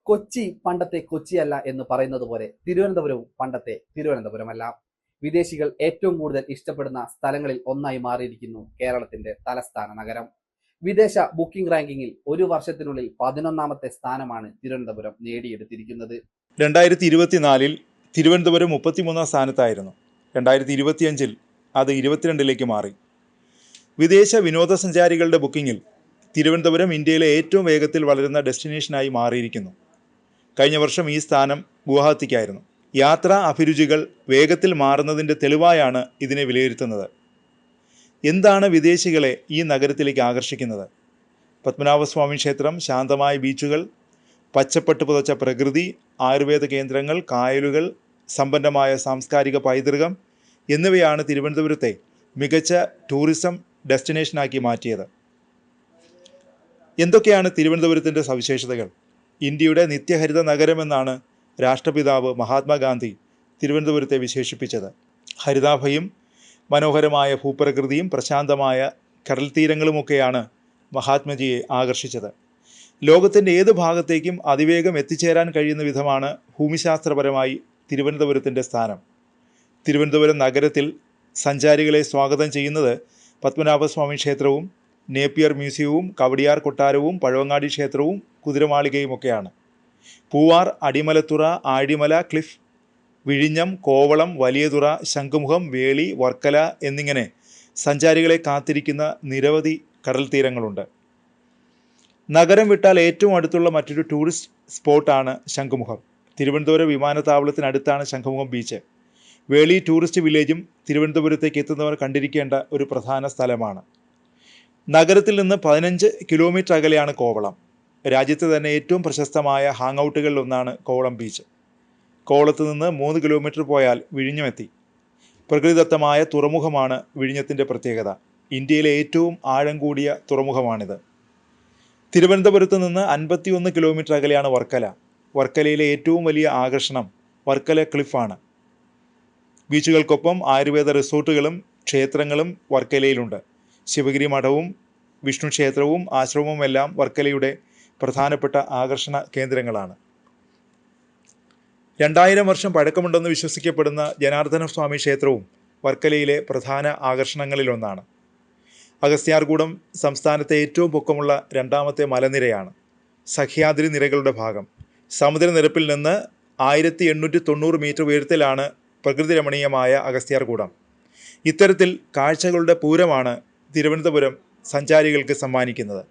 കൊച്ചി പണ്ടത്തെ കൊച്ചിയല്ല എന്ന് പറയുന്നത് പോലെ തിരുവനന്തപുരവും പണ്ടത്തെ തിരുവനന്തപുരമല്ല. വിദേശികൾ ഏറ്റവും കൂടുതൽ ഇഷ്ടപ്പെടുന്ന സ്ഥലങ്ങളിൽ ഒന്നായി മാറിയിരിക്കുന്നു കേരളത്തിന്റെ തലസ്ഥാന നഗരം. വിദേശ ബുക്കിംഗ് റാങ്കിങ്ങിൽ ഒരു വർഷത്തിനുള്ളിൽ 11ാമത്തെ സ്ഥാനമാണ് തിരുവനന്തപുരം നേടിയെടുത്തിരിക്കുന്നത്. 2024 തിരുവനന്തപുരം 33ാം സ്ഥാനത്തായിരുന്നു. 2025 അത് 22ലേക്ക് മാറി. വിദേശ വിനോദസഞ്ചാരികളുടെ ബുക്കിങ്ങിൽ തിരുവനന്തപുരം ഇന്ത്യയിലെ ഏറ്റവും വേഗത്തിൽ വളരുന്ന ഡെസ്റ്റിനേഷനായി മാറിയിരിക്കുന്നു. കഴിഞ്ഞ വർഷം ഈ സ്ഥാനം ഗുവാഹത്തിക്കായിരുന്നു. യാത്രാ അഭിരുചികൾ വേഗത്തിൽ മാറുന്നതിൻ്റെ തെളിവായാണ് ഇതിനെ വിലയിരുത്തുന്നത്. എന്താണ് വിദേശികളെ ഈ നഗരത്തിലേക്ക് ആകർഷിക്കുന്നത്? പത്മനാഭസ്വാമി ക്ഷേത്രം, ശാന്തമായ ബീച്ചുകൾ, പച്ചപ്പട്ട് പുതച്ച പ്രകൃതി, ആയുർവേദ കേന്ദ്രങ്ങൾ, കായലുകൾ, സമ്പന്നമായ സാംസ്കാരിക പൈതൃകം എന്നിവയാണ് തിരുവനന്തപുരത്തെ മികച്ച ടൂറിസം ഡെസ്റ്റിനേഷനാക്കി മാറ്റിയത്. എന്തൊക്കെയാണ് തിരുവനന്തപുരത്തിൻ്റെ സവിശേഷതകൾ? ഇന്ത്യയുടെ നിത്യഹരിത നഗരമെന്നാണ് രാഷ്ട്രപിതാവ് മഹാത്മാഗാന്ധി തിരുവനന്തപുരത്തെ വിശേഷിപ്പിച്ചത്. ഹരിതാഭയും മനോഹരമായ ഭൂപ്രകൃതിയും പ്രശാന്തമായ കടൽ തീരങ്ങളുമൊക്കെയാണ് മഹാത്മജിയെ ആകർഷിച്ചത്. ലോകത്തിൻ്റെ ഏത് ഭാഗത്തേക്കും അതിവേഗം എത്തിച്ചേരാൻ കഴിയുന്ന വിധമാണ് ഭൂമിശാസ്ത്രപരമായി തിരുവനന്തപുരത്തിൻ്റെ സ്ഥാനം. തിരുവനന്തപുരം നഗരത്തിൽ സഞ്ചാരികളെ സ്വാഗതം ചെയ്യുന്നത് പത്മനാഭസ്വാമി ക്ഷേത്രവും നേപ്പിയർ മ്യൂസിയവും കവടിയാർ കൊട്ടാരവും പഴവങ്ങാടി ക്ഷേത്രവും കുതിരമാളികയുമൊക്കെയാണ്. പൂവാർ, അടിമലത്തുറ, ആഴിമല ക്ലിഫ്, വിഴിഞ്ഞം, കോവളം, വലിയതുറ, ശംഖുമുഖം, വേളി, വർക്കല എന്നിങ്ങനെ സഞ്ചാരികളെ കാത്തിരിക്കുന്ന നിരവധി കടൽ തീരങ്ങളുണ്ട്. നഗരം വിട്ടാൽ ഏറ്റവും അടുത്തുള്ള മറ്റൊരു ടൂറിസ്റ്റ് സ്പോട്ടാണ് ശംഖുമുഖം. തിരുവനന്തപുരം വിമാനത്താവളത്തിനടുത്താണ് ശംഖുമുഖം ബീച്ച്. വേളി ടൂറിസ്റ്റ് വില്ലേജും തിരുവനന്തപുരത്തേക്ക് എത്തുന്നവർ കണ്ടിരിക്കേണ്ട ഒരു പ്രധാന സ്ഥലമാണ്. നഗരത്തിൽ നിന്ന് 15 കിലോമീറ്റർ അകലെയാണ് കോവളം. രാജ്യത്തെ തന്നെ ഏറ്റവും പ്രശസ്തമായ ഹാങ് ഔട്ടുകളിലൊന്നാണ് കോവളം ബീച്ച്. കോവളത്ത് നിന്ന് 3 കിലോമീറ്റർ പോയാൽ വിഴിഞ്ഞമെത്തി. പ്രകൃതിദത്തമായ തുറമുഖമാണ് വിഴിഞ്ഞത്തിൻ്റെ പ്രത്യേകത. ഇന്ത്യയിലെ ഏറ്റവും ആഴം കൂടിയ തുറമുഖമാണിത്. തിരുവനന്തപുരത്ത് നിന്ന് 51 കിലോമീറ്റർ അകലെയാണ് വർക്കല. വർക്കലയിലെ ഏറ്റവും വലിയ ആകർഷണം വർക്കല ക്ലിഫാണ്. ബീച്ചുകൾക്കൊപ്പം ആയുർവേദ റിസോർട്ടുകളും ക്ഷേത്രങ്ങളും വർക്കലയിലുണ്ട്. ശിവഗിരി മഠവും വിഷ്ണു ക്ഷേത്രവും ആശ്രമവും എല്ലാം വർക്കലയുടെ പ്രധാനപ്പെട്ട ആകർഷണ കേന്ദ്രങ്ങളാണ്. 2000 വർഷം പഴക്കമുണ്ടെന്ന് വിശ്വസിക്കപ്പെടുന്ന ജനാർദ്ദനസ്വാമി ക്ഷേത്രവും വർക്കലയിലെ പ്രധാന ആകർഷണങ്ങളിലൊന്നാണ്. അഗസ്ത്യാർകൂടം സംസ്ഥാനത്തെ ഏറ്റവും പൊക്കമുള്ള 2ാമത്തെ മലനിരയാണ്. സഹ്യാദ്രി നിരകളുടെ ഭാഗം. സമുദ്രനിരപ്പിൽ നിന്ന് 1890 മീറ്റർ ഉയരത്തിലാണ് പ്രകൃതിരമണീയമായ അഗസ്ത്യാർകൂടം. ഇത്തരത്തിൽ കാഴ്ചകളുടെ പൂരമാണ് തിരുവനന്തപുരം സഞ്ചാരികൾക്ക് സമ്മാനിക്കുന്നത്.